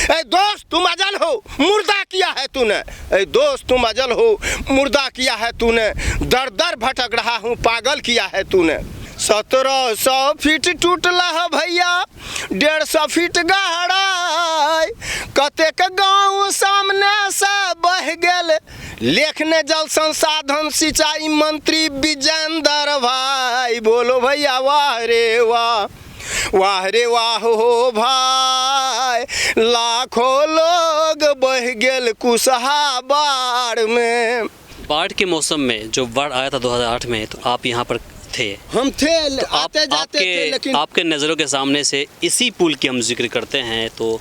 ए दोस्त तुम अजल हो, मुर्दा किया है तूने। ए दोस्त तुम अजल हो, मुर्दा किया है तूने। दर दर भटक रहा हूँ, पागल किया है तूने। 1700 फीट टूटला है भैया, 150 फीट गहराई। कतेक गाँव सामने से बह गेल, लेखने जल संसाधन सिंचाई मंत्री विजेंद्र भाई। बोलो भैया वाह रे वाह, वाह रे वाह हो भाई। लाखों लोग बह गेल कुशहा बाढ़ में। बाढ़ के मौसम में जो बाढ़ आया था 2008 में, तो आप यहाँ पर थे? हम थे, तो आते जाते थे, लेकिन आपके नज़रों के सामने से इसी पुल की हम जिक्र करते हैं, तो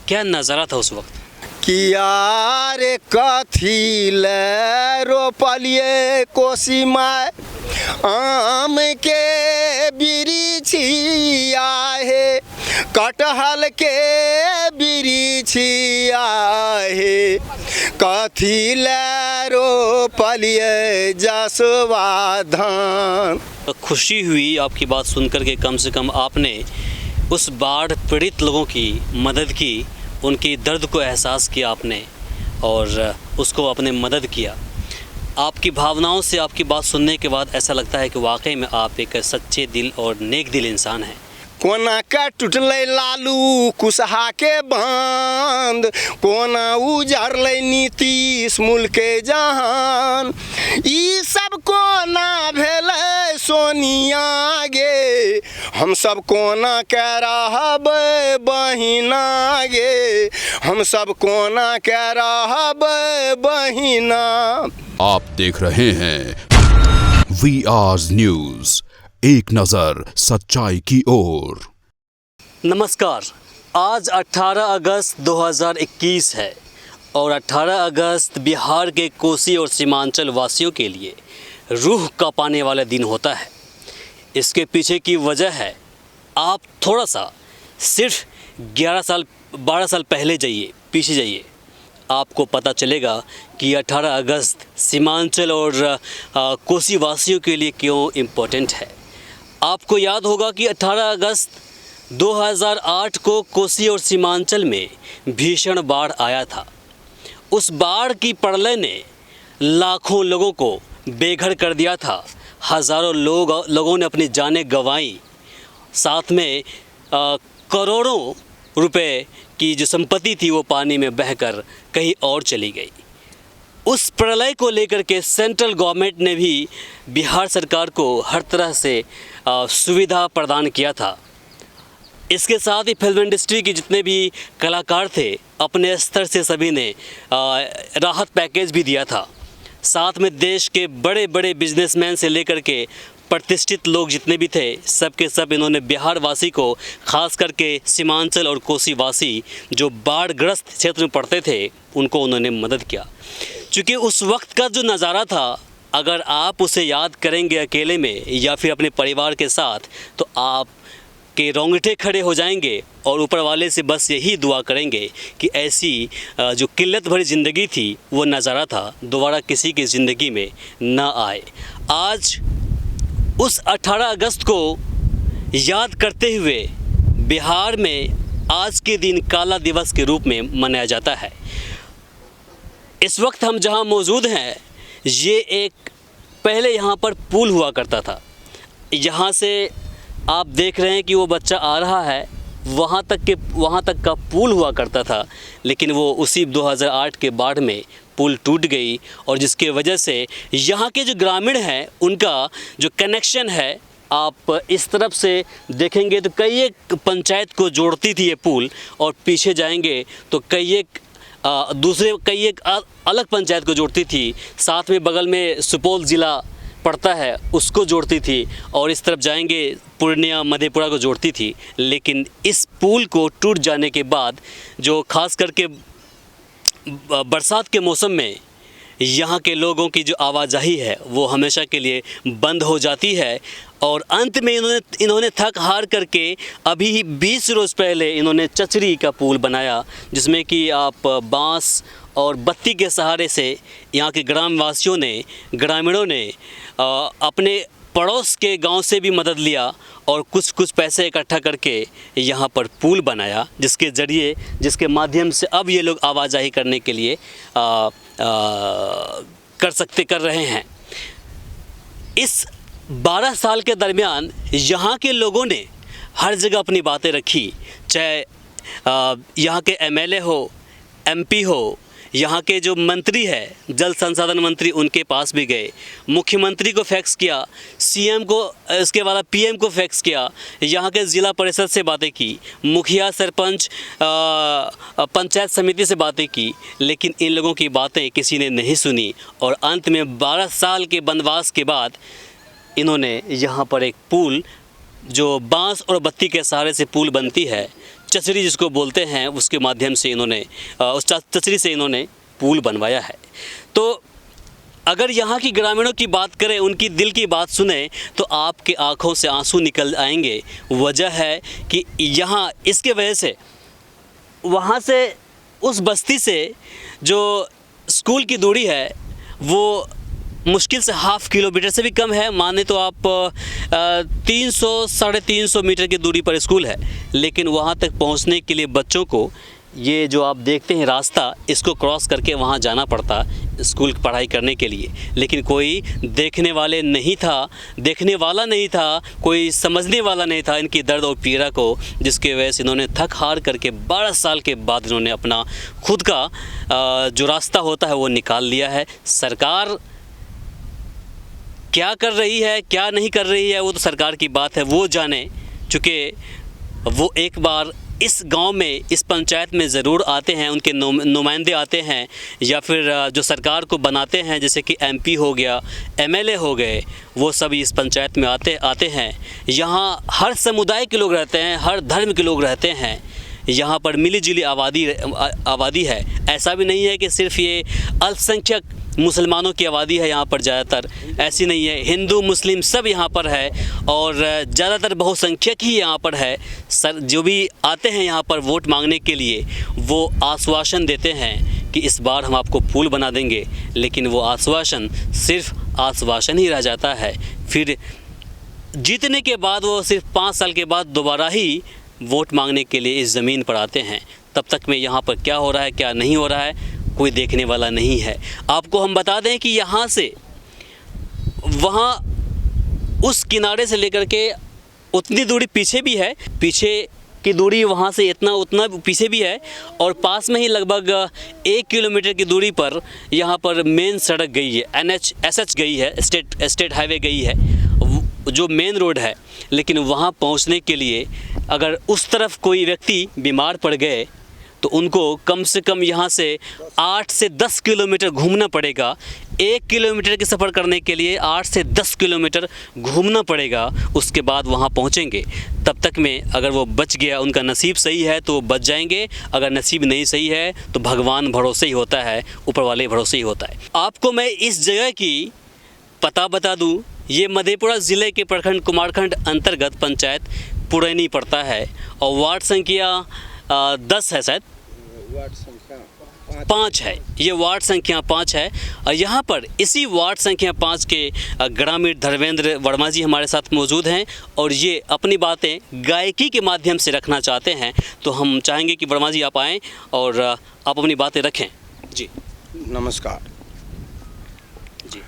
क्या नज़ारा था उस वक्त? किया रे कथी ले रोपलिए कोसी माय, आम के बिरिछिया है, कटहल के बिरिछिया है। कथी ले रोपलिए जसवा धान। तो खुशी हुई आपकी बात सुनकर के, कम से कम आपने उस बाढ़ पीड़ित लोगों की मदद की, उनकी दर्द को एहसास किया आपने और उसको आपने मदद किया। आपकी भावनाओं से आपकी बात सुनने के बाद ऐसा लगता है कि वाकई में आप एक सच्चे दिल और नेक दिल इंसान हैं। कोना का टूटले लालू कुशहा के बांध, कोना उजड़ले नीतीश मुल्क के जहान। ई सब कोना भेले सोनिया गे, हम सब कोना के रहब बहिना गे, हम सब कोना के रहब बहिना। आप देख रहे हैं VR न्यूज़, एक नज़र सच्चाई की ओर। नमस्कार, आज 18 अगस्त 2021 है और 18 अगस्त बिहार के कोसी और सीमांचल वासियों के लिए रूह कांपाने वाला दिन होता है। इसके पीछे की वजह है, आप थोड़ा सा सिर्फ 12 साल पहले जाइए, पीछे जाइए, आपको पता चलेगा कि 18 अगस्त सीमांचल और कोसी वासियों के लिए क्यों इम्पोर्टेंट है। आपको याद होगा कि 18 अगस्त 2008 को कोसी और सीमांचल में भीषण बाढ़ आया था। उस बाढ़ की प्रलय ने लाखों लोगों को बेघर कर दिया था। हज़ारों लोगों ने अपनी जानें गंवाई, साथ में करोड़ों रुपए की जो संपत्ति थी वो पानी में बहकर कहीं और चली गई। उस प्रलय को लेकर के सेंट्रल गवर्नमेंट ने भी बिहार सरकार को हर तरह से सुविधा प्रदान किया था। इसके साथ ही फिल्म इंडस्ट्री के जितने भी कलाकार थे, अपने स्तर से सभी ने राहत पैकेज भी दिया था। साथ में देश के बड़े बड़े बिजनेसमैन से लेकर के प्रतिष्ठित लोग जितने भी थे, सब के सब इन्होंने बिहार वासी को, खास करके सीमांचल और कोसी वासी जो बाढ़ग्रस्त क्षेत्र में पड़ते थे, उनको उन्होंने मदद किया। चूँकि उस वक्त का जो नज़ारा था, अगर आप उसे याद करेंगे अकेले में या फिर अपने परिवार के साथ, तो आप के रोंगटे खड़े हो जाएंगे और ऊपर वाले से बस यही दुआ करेंगे कि ऐसी जो किल्लत भरी ज़िंदगी थी, वो नज़ारा था, दोबारा किसी की ज़िंदगी में ना आए। आज उस 18 अगस्त को याद करते हुए बिहार में आज के दिन काला दिवस के रूप में मनाया जाता है। इस वक्त हम जहां मौजूद हैं, ये एक पहले यहाँ पर पुल हुआ करता था। यहाँ से आप देख रहे हैं कि वो बच्चा आ रहा है, वहाँ तक का पुल हुआ करता था, लेकिन वो उसी 2008 के बाढ़ में पुल टूट गई और जिसके वजह से यहाँ के जो ग्रामीण हैं, उनका जो कनेक्शन है, आप इस तरफ से देखेंगे तो कई एक पंचायत को जोड़ती थी ये पुल, और पीछे जाएंगे तो कई एक अलग पंचायत को जोड़ती थी। साथ में बगल में सुपौल ज़िला पड़ता है, उसको जोड़ती थी, और इस तरफ जाएंगे पूर्णिया मधेपुरा को जोड़ती थी। लेकिन इस पुल को टूट जाने के बाद जो खास करके बरसात के मौसम में यहाँ के लोगों की जो आवाजाही है वो हमेशा के लिए बंद हो जाती है। और अंत में इन्होंने थक हार करके अभी 20 रोज़ पहले इन्होंने चचरी का पुल बनाया, जिसमें कि आप बांस और बत्ती के सहारे से यहाँ के ग्रामवासियों ने, ग्रामीणों ने अपने पड़ोस के गांव से भी मदद लिया और कुछ पैसे इकट्ठा करके यहाँ पर पुल बनाया, जिसके माध्यम से अब ये लोग आवाजाही करने के लिए कर रहे हैं। इस 12 साल के दरमियान यहाँ के लोगों ने हर जगह अपनी बातें रखी, चाहे यहाँ के एमएलए हो, एमपी हो, यहाँ के जो मंत्री है, जल संसाधन मंत्री, उनके पास भी गए, मुख्यमंत्री को फैक्स किया, सीएम को, इसके बाद पीएम को फैक्स किया, यहाँ के ज़िला परिषद से बातें की, मुखिया, सरपंच, पंचायत समिति से बातें की, लेकिन इन लोगों की बातें किसी ने नहीं सुनी। और अंत में 12 साल के वनवास के बाद इन्होंने यहाँ पर एक पुल, जो बांस और बत्ती के सहारे से पुल बनती है, चचरी जिसको बोलते हैं, उसके माध्यम से इन्होंने उस चचरी से इन्होंने पुल बनवाया है। तो अगर यहाँ की ग्रामीणों की बात करें, उनकी दिल की बात सुने, तो आपके आंखों से आंसू निकल आएंगे। वजह है कि यहाँ इसके वजह से वहाँ से, उस बस्ती से जो स्कूल की दूरी है वो मुश्किल से ½ किलोमीटर से भी कम है। माने तो आप 300-350 मीटर की दूरी पर स्कूल है, लेकिन वहाँ तक पहुँचने के लिए बच्चों को ये जो आप देखते हैं रास्ता, इसको क्रॉस करके वहाँ जाना पड़ता स्कूल की पढ़ाई करने के लिए। लेकिन कोई देखने वाला नहीं था, कोई समझने वाला नहीं था इनकी दर्द और पीड़ा को, जिसके वजह से इन्होंने थक हार करके 12 साल के बाद इन्होंने अपना खुद का जो रास्ता होता है वो निकाल लिया है। सरकार क्या कर रही है, क्या नहीं कर रही है, वो तो सरकार की बात है, वो जाने, चूँकि वो एक बार इस गांव में, इस पंचायत में ज़रूर आते हैं, उनके नुमाइंदे आते हैं, या फिर जो सरकार को बनाते हैं, जैसे कि एमपी हो गया, एमएलए हो गए, वो सभी इस पंचायत में आते हैं। यहाँ हर समुदाय के लोग रहते हैं, हर धर्म के लोग रहते हैं। यहाँ पर मिली-जुली आबादी है। ऐसा भी नहीं है कि सिर्फ ये अल्पसंख्यक मुसलमानों की आबादी है यहाँ पर, ज़्यादातर ऐसी नहीं है, हिंदू मुस्लिम सब यहाँ पर है, और ज़्यादातर बहुसंख्यक ही यहाँ पर है। जो भी आते हैं यहाँ पर वोट मांगने के लिए, वो आश्वासन देते हैं कि इस बार हम आपको पुल बना देंगे, लेकिन वो आश्वासन सिर्फ आश्वासन ही रह जाता है। फिर जीतने के बाद वो सिर्फ 5 साल के बाद दोबारा ही वोट मांगने के लिए इस ज़मीन पर आते हैं। तब तक में यहाँ पर क्या हो रहा है, क्या नहीं हो रहा है, कोई देखने वाला नहीं है। आपको हम बता दें कि यहाँ से वहाँ उस किनारे से लेकर के उतनी दूरी पीछे भी है, पीछे की दूरी वहाँ से उतना पीछे भी है, और पास में ही लगभग 1 किलोमीटर की दूरी पर यहाँ पर मेन सड़क गई है, NH गई है, स्टेट हाईवे गई है, जो मेन रोड है। लेकिन वहाँ पहुँचने के लिए अगर उस तरफ कोई व्यक्ति बीमार पड़ गए तो उनको कम से कम यहाँ से 8 से 10 किलोमीटर घूमना पड़ेगा। 1 किलोमीटर के सफ़र करने के लिए 8 से 10 किलोमीटर घूमना पड़ेगा, उसके बाद वहाँ पहुँचेंगे। तब तक में अगर वो बच गया, उनका नसीब सही है तो बच जाएंगे, अगर नसीब नहीं सही है तो भगवान भरोसे ही होता है, ऊपर वाले भरोसे ही होता है। आपको मैं इस जगह की पता बता दूँ, ये मधेपुरा ज़िले के प्रखंड कुमारखंड अंतर्गत पंचायत पुरैनी पड़ता है, और वार्ड संख्या 10 है, शायद वार्ड संख्या 5 है, ये वार्ड संख्या 5 है। और यहाँ पर इसी वार्ड संख्या 5 के ग्रामीण धर्मेंद्र वर्मा जी हमारे साथ मौजूद हैं, और ये अपनी बातें गायकी के माध्यम से रखना चाहते हैं। तो हम चाहेंगे कि वर्मा जी आप आएँ और आप अपनी बातें रखें। जी नमस्कार जी।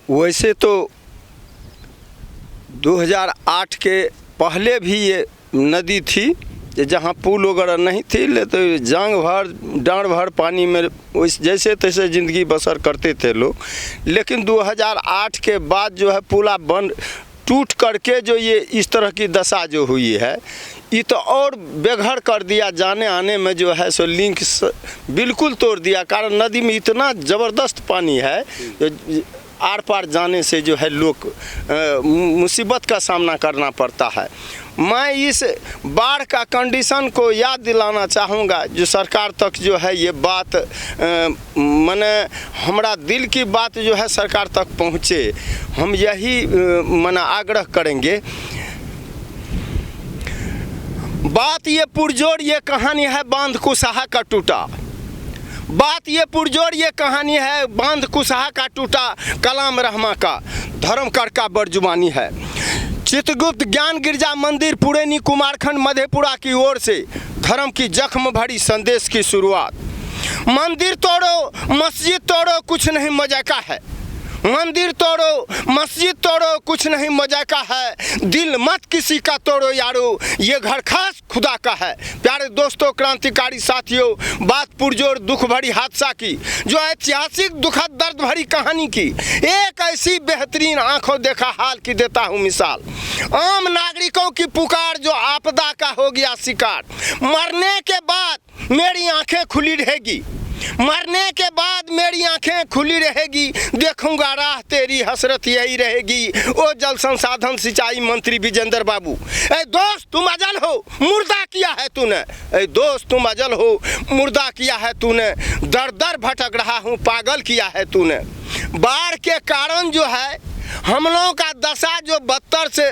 वैसे तो 2008 के पहले भी ये नदी थी, जहाँ पुल वगैरह नहीं थी, तो डाँड़ भर पानी में जैसे तैसे ज़िंदगी बसर करते थे लोग। लेकिन 2008 के बाद जो है पुला टूट करके जो ये इस तरह की दशा जो हुई है, ये तो और बेघर कर दिया। जाने आने में जो है सो लिंक बिल्कुल तोड़ दिया, कारण नदी में इतना ज़बरदस्त पानी है, आर पार जाने से जो है लोग मुसीबत का सामना करना पड़ता है। मैं इस बाढ़ का कंडीशन को याद दिलाना चाहूँगा, जो सरकार तक जो है ये बात माने हमारा दिल की बात जो है सरकार तक पहुँचे, हम यही माने आग्रह करेंगे। बात ये पुरजोर ये कहानी है बांध कुसाहा का टूटा। बात ये पुरजोर ये कहानी है, बांध कुशहा का टूटा कलाम रहमा का, धर्म कर का बरजुबानी है। चित्रगुप्त ज्ञान गिरजा मंदिर पुरैनी कुमारखंड मधेपुरा की ओर से धर्म की जख्म भरी संदेश की शुरुआत। मंदिर तोड़ो मस्जिद तोड़ो कुछ नहीं मजा का है, मंदिर तोड़ो मस्जिद तोड़ो कुछ नहीं मजा का है, दिल मत किसी का तोड़ो यारो, ये घर खास खुदा का है। प्यारे दोस्तों, क्रांतिकारी साथियों, बात पुरजोर दुख भरी हादसा की, जो ऐतिहासिक दुखद दर्द भरी कहानी की, एक ऐसी बेहतरीन आंखों देखा हाल की देता हूँ मिसाल। आम नागरिकों की पुकार जो आपदा का हो गया शिकार, मरने के बाद मेरी आंखें खुली रहेगी, मरने के बाद मेरी आंखें खुली रहेगी, देखूंगा राह तेरी हसरत यही रहेगी। ओ जल संसाधन सिंचाई मंत्री विजेंद्र बाबू, ए दोस्त तुम अजल हो, मुर्दा किया है तूने, ए दोस्त तुम अजल हो, मुर्दा किया है तूने, दर दर भटक रहा हूँ, पागल किया है तूने। बाढ़ के कारण जो है हम लोगों का दशा जो बदतर से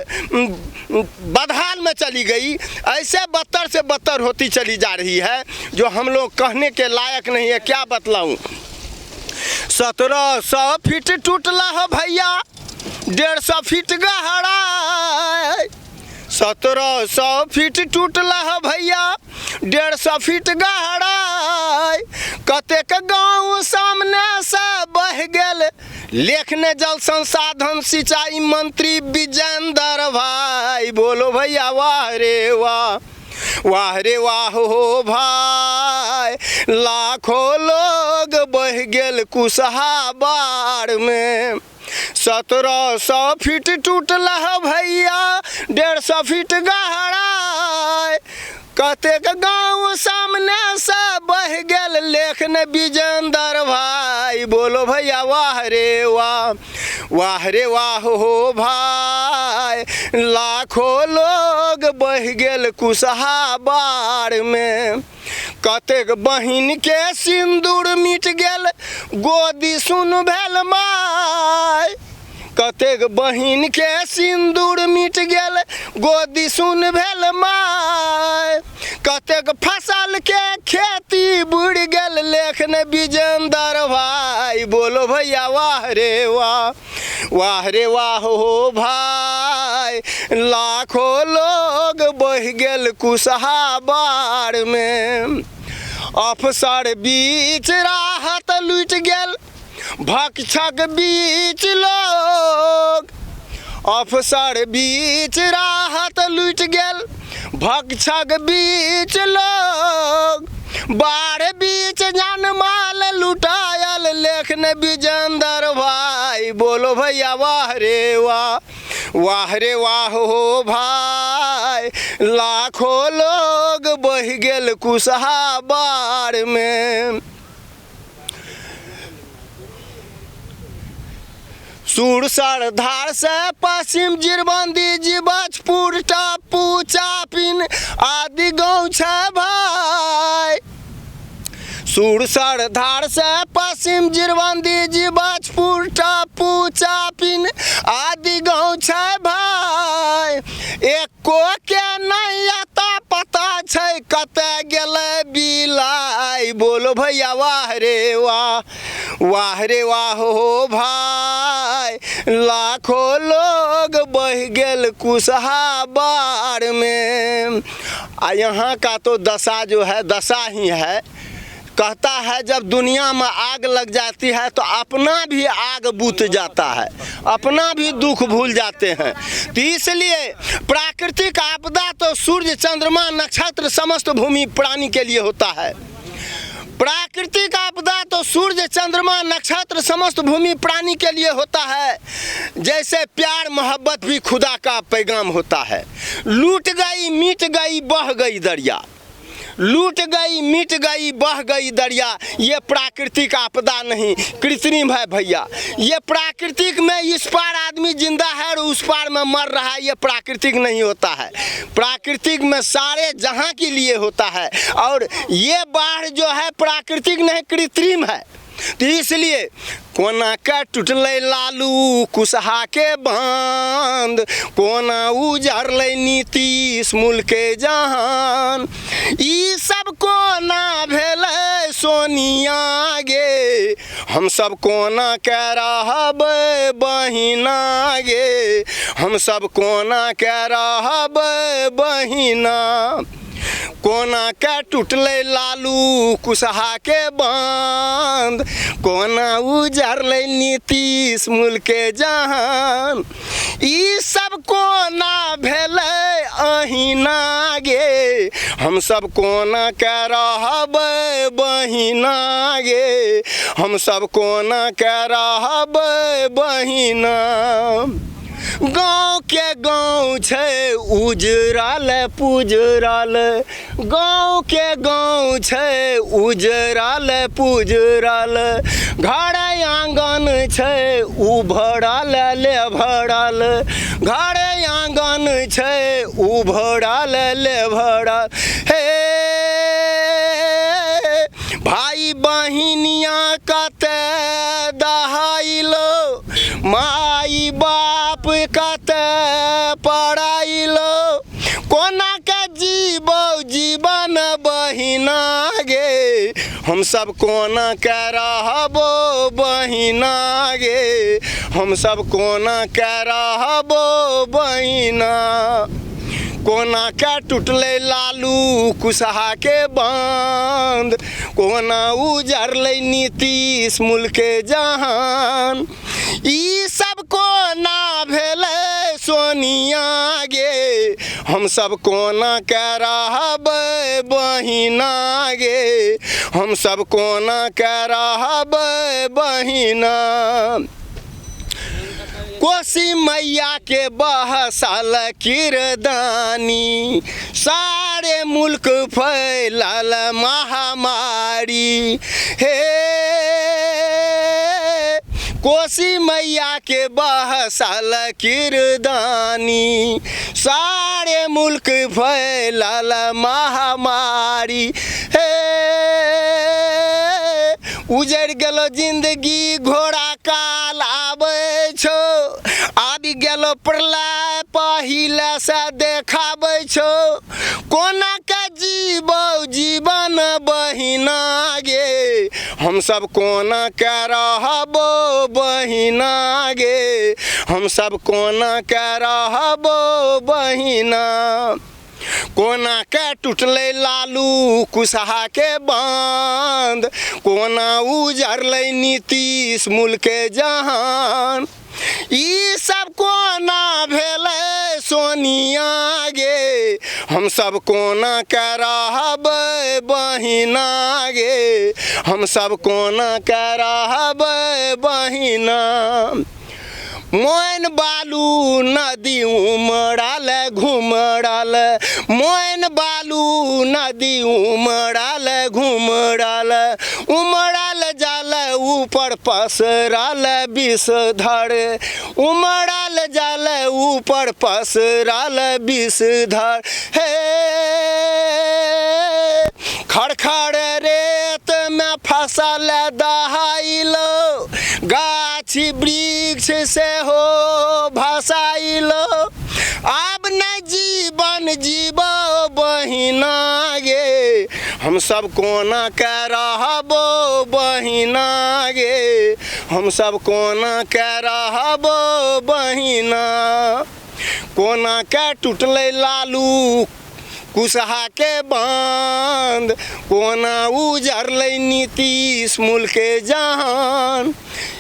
बदहाल में चली गई, ऐसे बदतर से बदतर होती चली जा रही है जो हम लोग कहने के लायक नहीं है। क्या बतलाऊं, 1700 फीट टूटला हो भैया, 150 फीट गहरा, 1700 फीट टूटला हो भैया, 150 फीट गहरा, कतेक गाँव सामने से बह गेल, लेखने जल संसाधन सिंचाई मंत्री विजेंद्र भाई। बोलो भैया वाह रे वाह, वाह रे वाह हो भाई, लाखों लोग बह गेल कुशहा बाढ़ में। 1700 फीट टूटला है भैया, 150 फीट गहरा, कतेक गाँव सामने से बह गेल, लेखने विजेंद्र भाई। बोलो भैया वाह रे वाह, वाह रे वाह हो भाई, लाखों लोग बह गेल कुशहा बाढ़ में। कतेक बहिन के सिंदूर मिट गेल, गोदी सुन भेल माय, कतेक बहिन के सिंदूर मिट गेल, गोदी सुन भेल माय, कतेक फसल के खेती बुड़ गेल, लेखने विजेंद्र भाई। बोलो भैया वाह रे वाह, वाह रे वाह हो भाई, लाखों लोग बह गेल कुशहा बाढ़ में। अफसर बीच राहत लुट गेल, भक्षक बीच लोग, अफसर बीच राहत लुट गेल, भक्षक बीच लोग, बाढ़ बीच जान माल लुटायल, लेखने विजेंद्र भाई। बोलो भैया वाह रे वाह, वाह रे वाह हो भाई, लाखों लोग बह गेल कुशहा बाढ़ में। सुरसर धार से पश्चिम जिरबंदी जीबछपुर टापू चापिन आदि गाँव छे भाई। सुरसर धार से पश्चिम जिरबंदी जीबछपुर टापू चापिन आदि गाँव छे भाई। एको के नहीं आता पता छै कते गेले बिलाई। बोलो भैया वाह रे वाह, वाह रे वाह हो भाई, लाखों लोग बह गेल कुशहा बाढ़ में। यहाँ का तो दशा जो है दशा ही है। कहता है जब दुनिया में आग लग जाती है तो अपना भी आग बुझ जाता है, अपना भी दुख भूल जाते हैं। तो इसलिए प्राकृतिक आपदा तो सूर्य चंद्रमा नक्षत्र समस्त भूमि प्राणी के लिए होता है। प्राकृतिक आपदा तो सूर्य चंद्रमा नक्षत्र समस्त भूमि प्राणी के लिए होता है। जैसे प्यार मोहब्बत भी खुदा का पैगाम होता है। लूट गई मिट गई बह गई दरिया, लूट गई मिट गई बह गई दरिया, ये प्राकृतिक आपदा नहीं कृत्रिम है भैया। ये प्राकृतिक में इस पार आदमी जिंदा है और उस पार में मर रहा है, ये प्राकृतिक नहीं होता है। प्राकृतिक में सारे जहां के लिए होता है और ये बाढ़ जो है प्राकृतिक नहीं कृत्रिम है। तो इसलिए कोना का टूटले लालू कुशहा के बांध, कोना उजरले नीतीश मुल्क के जहान, ई सब कोना भेले सोनिया गे, हम सब कोना के रहबै बहिना गे, हम सब कोना के रहबै बहिना। कोना के टूटलै लालू कुशहा के बांध, कोना उजरलै नीतीश मुल्क के जहान। ई सब कोना भेलै अहिना गे, हम सब कोना के रहबै बहिना गे, हम सब कोना के रहबै बहिना। गाँव के गाँव छै उजरल पुजरल, गाँव के गाँव छै उजरल पुजरल, घर आंगन छै उभरल लेभरल, घर आंगन छै उभरल लेभरल। हे भाई बहिनिया कते दहाइलो, माई बाप कते पढ़ाइलो, कोना के जीवो जीवन बहिना गे, हम सब कोना के रहबो बहिना गे, हम सब कोना के रहबो बहिना। कोना के टूटलै लालू कुशहा के बांध, कोना उजरलै नीतीश मुल्क के जहान। ई सब कोना भेलै सोनिया गे, हम सब कोना के रहबै बहिना गे, हम सब कोना के रहबै बहिना। कोसी मैया के बहसल किरदानी, सारे मुल्क फैलल महामारी। हे कोसी मैया के बहसल किरदानी, सारे मुल्क फैलल महामारी। हे उजड़ गेलो जिंदगी घोड़ा काल आबै छो, आबि गेलो प्रलय पहिले से देखाबै छो, कोना के जीवो जीवन बहिना गे, हम सब कोना के रहबो बहिना गे, हम सब कोना के रहबो बहिना। कोना के टूटलै लालू कुशहा के बांध, कोना उजरलै नीतीश मुल्क के जहान। ई सब कोना भेलै सोनिया गे, हम सब कोना के रहबै बहिना गे, हम सब कोना के रहबै बहिना। मोइन बालू नदी उमड़ल घुमड़ल, मोइन बालू नदी उमड़ल घुमड़ल, उमड़ल जल ऊपर पसरल विषधर, उमड़ल जल ऊपर पसरल विषधर। हे खड़खड़ रेत में फसल दहाइलो, गाछी वृक्ष से हो भसाइलो, अब न जीवन जीवो बहिना गे, हम सब कोना के रहबो बहिना गे, हम सब कोना के रहबो बहिना। कोना के टूटलै लालू कुशहा के बांध, कोना उजरलै नीतीश मुल्क के जहान।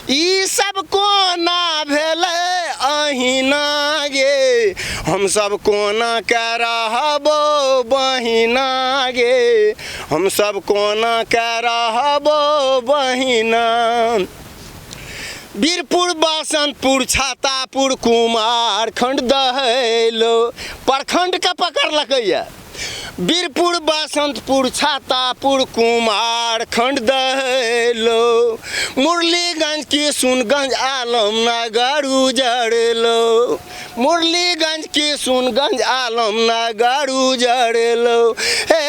ई सब कोना भेलै अहिना गे, हम सब कोना के रहबो बहिना गे, हम सब कोना के रहबो बहिना। वीरपुर बसंतपुर छातापुर कुमारखंड दहैलो, प्रखंड के पकड़लकैया। वीरपुर बसंतपुर छातापुर कुमारखंड दहैलो, मुरलीगंज किशुनगंज आलमनगर उजड़लो, मुरलीगंज किशुनगंज आलमनगर उजड़लो। हे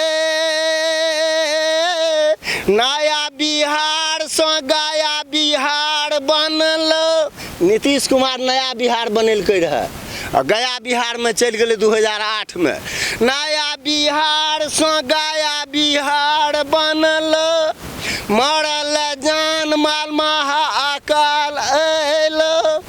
नया बिहार से गया बिहार बनलो, नीतीश कुमार नया बिहार बनेलकै रहे, गया बिहार में चल गए 2008 में। नया बिहार से गया बिहार बनल, मरल जान माल महाकाल अयलो।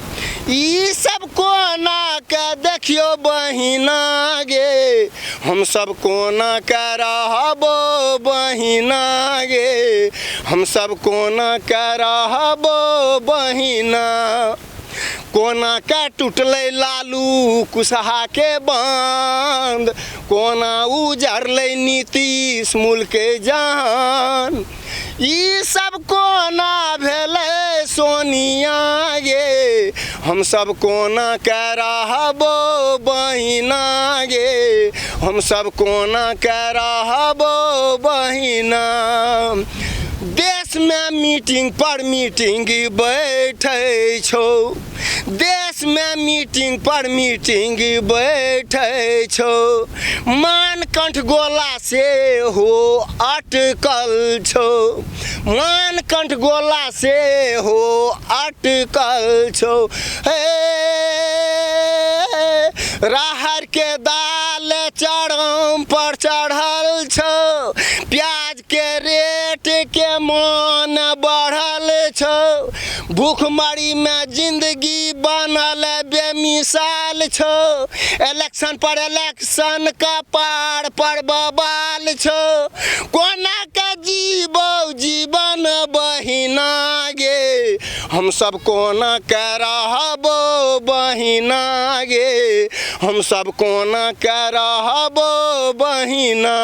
ई सब कोना के देखियो बहिना गे, हम सब कोना के रहबो बहिना गे, हम सब कोना के रहबो बहिना। कोना के टूटले लालू कुशहा के बांध, कोना उजरले नीतीश मुल्क जहान। ई सब कोना भेले सोनिया गे, हम सब कोना के रहबो बहिना गे, हम सब कोना के रहबो बहिना। देश में मीटिंग पर मीटिंग बैठे छो, देश में मीटिंग पर मीटिंग बैठे छो। मानकंठ गोला से हो अटकल छो, मानकंठ गोला से हो अटकल छो। राहर के दाल चरम पर चढ़ल छो, प्याज के रेट के मान बढ़ल छो। भूखमरी में जिंदगी बनल बेमिसाल छो, इलेक्शन पर इलेक्शन का पार पर बवाल छो। कोना के जीवो जीवन बहिना गे, हम सब कोना के रहबो बहिना गे, हम सब कोना के रहबो बहिना।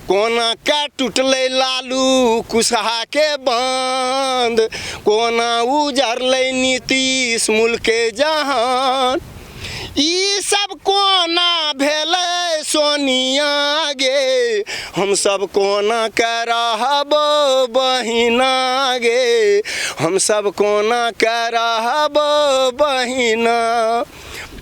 कोना के टूटले लालू कुशहा के बांध, कोना उजरले नीतीश मुल्क जहान। ई सब कोना भेले सोनिया गे, हम सब कोना के रहबो बहिना गे, हम सब कोना के रहबो बहिना।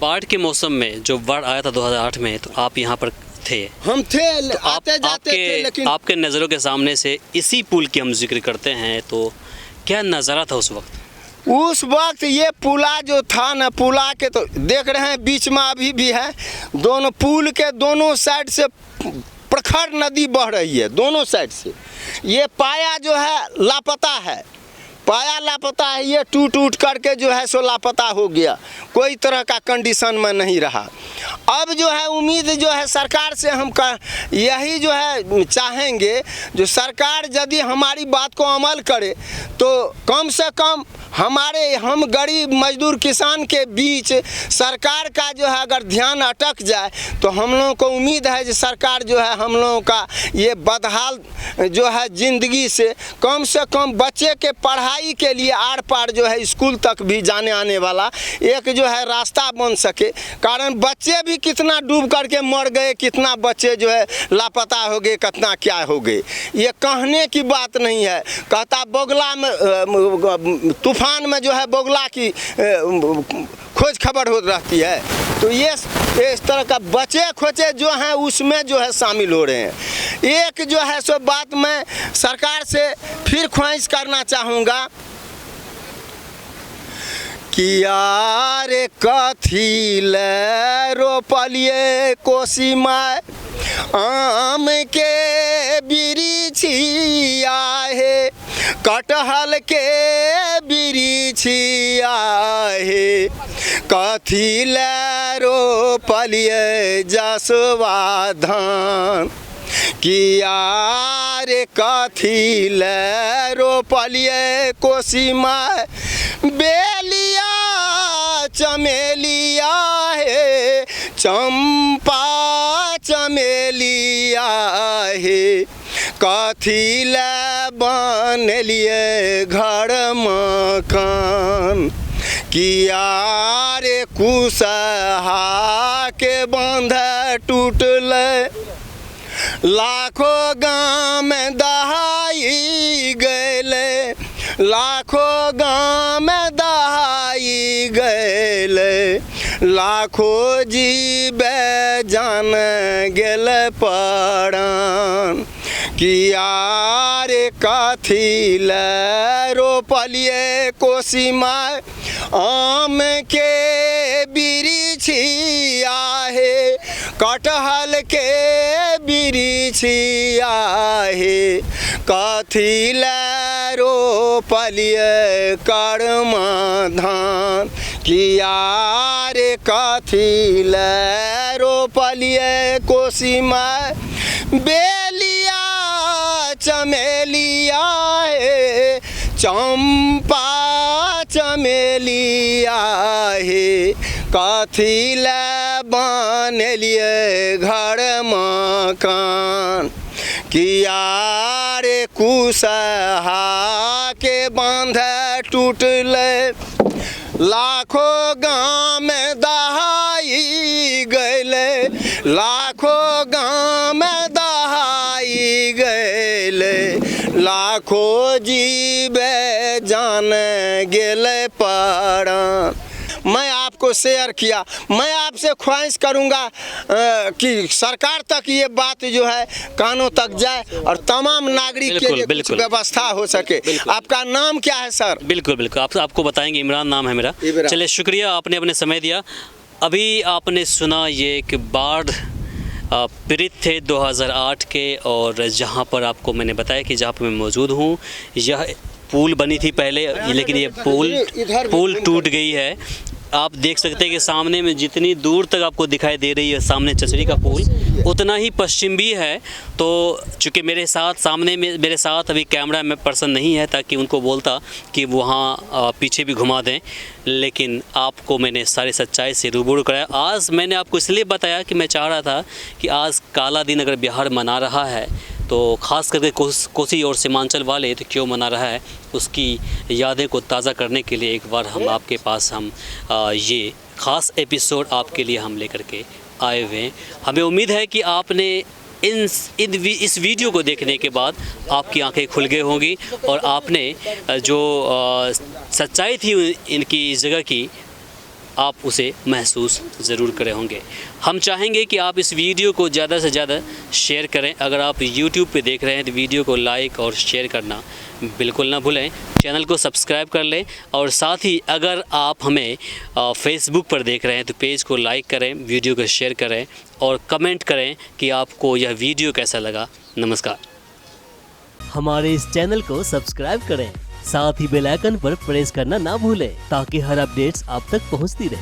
बाढ़ के मौसम में जो बाढ़ आया था 2008 में, तो आप यहाँ पर थे? हम थे, तो आते जाते थे, लेकिन आपके नज़रों के सामने से इसी पुल की हम जिक्र करते हैं, तो क्या नज़ारा था उस वक्त? उस वक्त ये पुला जो था ना, पुला के तो देख रहे हैं बीच में अभी भी है, दोनों पुल के दोनों साइड से प्रखर नदी बह रही है, दोनों साइड से। ये पाया जो है लापता है, पाया लापता है, ये टूट करके जो है सो लापता हो गया, कोई तरह का कंडीशन में नहीं रहा। अब जो है उम्मीद जो है सरकार से हम यही जो है चाहेंगे, जो सरकार यदि हमारी बात को अमल करे तो कम से कम हम गरीब मजदूर किसान के बीच सरकार का जो है अगर ध्यान अटक जाए तो हम लोगों को उम्मीद है कि सरकार जो है हम लोगों का ये बदहाल जो है ज़िंदगी से कम बच्चे के पढ़ाई के लिए आर पार जो है स्कूल तक भी जाने आने वाला एक जो है रास्ता बन सके। कारण बच्चे भी कितना डूब करके मर गए, कितना बच्चे जो है लापता हो गए, कितना क्या हो गए, ये कहने की बात नहीं है। कहता बोगला में तूफान में जो है बोगला की खोज खबर हो रहती है, तो ये इस तरह का बचे खोचे जो हैं उसमें जो है शामिल हो रहे हैं। एक जो है सो बात मैं सरकार से फिर ख्वाहिश करना चाहूँगा कि यार कथी ले रोपलिए कोसी माय, आम के बिरिछिया है, कटहल के बिरिछिया है, कथी ले रोपलिए जसवा धान, कि यार कथी ले रोपलिए कोसी माय, बेलिया चमेलिया है, चंपा चमेलिया है, कथी ले बनलिए घर मकान, कि यार कुशहा के बांध टूटले, लाखों गाँव में दहाई गए, लाखों गाँव में दहाई गए, लाखों जीवे जान गेल प्राण, कि यार कथी ले रोपलिए कोसी माय, आम के बिरिछिया है, कटहल के बिरिछिया हे कथी ले रोपलिए कर्मा धान किया रे कथी ले रोपलिए कोसी में बेलिया चमेलिया हे चंपा चमेलिया हे कथी ले बनेलिए घर मकान किया रे कुशहा के बांध टूटले लाखों गाँव में दहाई गैले लाखों गाँव में दहाई गैले लाखों जीवे जान गेले प्राण। मैं आपको शेयर किया। मैं आपसे ख्वाहिश करूंगा कि सरकार तक ये बात जो है कानों तक जाए और तमाम नागरिक के लिए कुछ व्यवस्था हो सके। आपका नाम क्या है सर? बिल्कुल बिल्कुल आपको बताएंगे। इमरान नाम है मेरा। चलिए शुक्रिया, आपने अपने समय दिया। अभी आपने सुना ये एक बाढ़ पीड़ित थे 2008 के, और जहाँ पर आपको मैंने बताया कि जहाँ पर मैं मौजूद हूँ यह पुल बनी थी पहले, लेकिन ये पुल टूट गई है। आप देख सकते हैं कि सामने में जितनी दूर तक आपको दिखाई दे रही है सामने चचरी का पुल, उतना ही पश्चिम भी है। तो चूँकि मेरे साथ अभी कैमरा में पर्सन नहीं है ताकि उनको बोलता कि वहाँ पीछे भी घुमा दें, लेकिन आपको मैंने सारी सच्चाई से रूबरू कराया। आज मैंने आपको इसलिए बताया कि मैं चाह रहा था कि आज काला दिन अगर बिहार मना रहा है तो ख़ास करके कोसी और सीमांचल वाले तो क्यों मना रहा है, उसकी यादें को ताज़ा करने के लिए एक बार हम आपके पास ये ख़ास एपिसोड आपके लिए हम लेकर के आए हुए हैं। हमें उम्मीद है कि आपने इस वीडियो को देखने के बाद आपकी आंखें खुल गई होंगी और आपने जो सच्चाई थी इनकी इस जगह की आप उसे महसूस ज़रूर करे होंगे। हम चाहेंगे कि आप इस वीडियो को ज़्यादा से ज़्यादा शेयर करें। अगर आप YouTube पे देख रहे हैं तो वीडियो को लाइक और शेयर करना बिल्कुल ना भूलें। चैनल को सब्सक्राइब कर लें और साथ ही अगर आप हमें फेसबुक पर देख रहे हैं तो पेज को लाइक करें, वीडियो को शेयर करें और कमेंट करें कि आपको यह वीडियो कैसा लगा। नमस्कार। हमारे इस चैनल को सब्सक्राइब करें, साथ ही बेल आइकन पर प्रेस करना ना भूलें ताकि हर अपडेट्स आप तक पहुंचती रहे।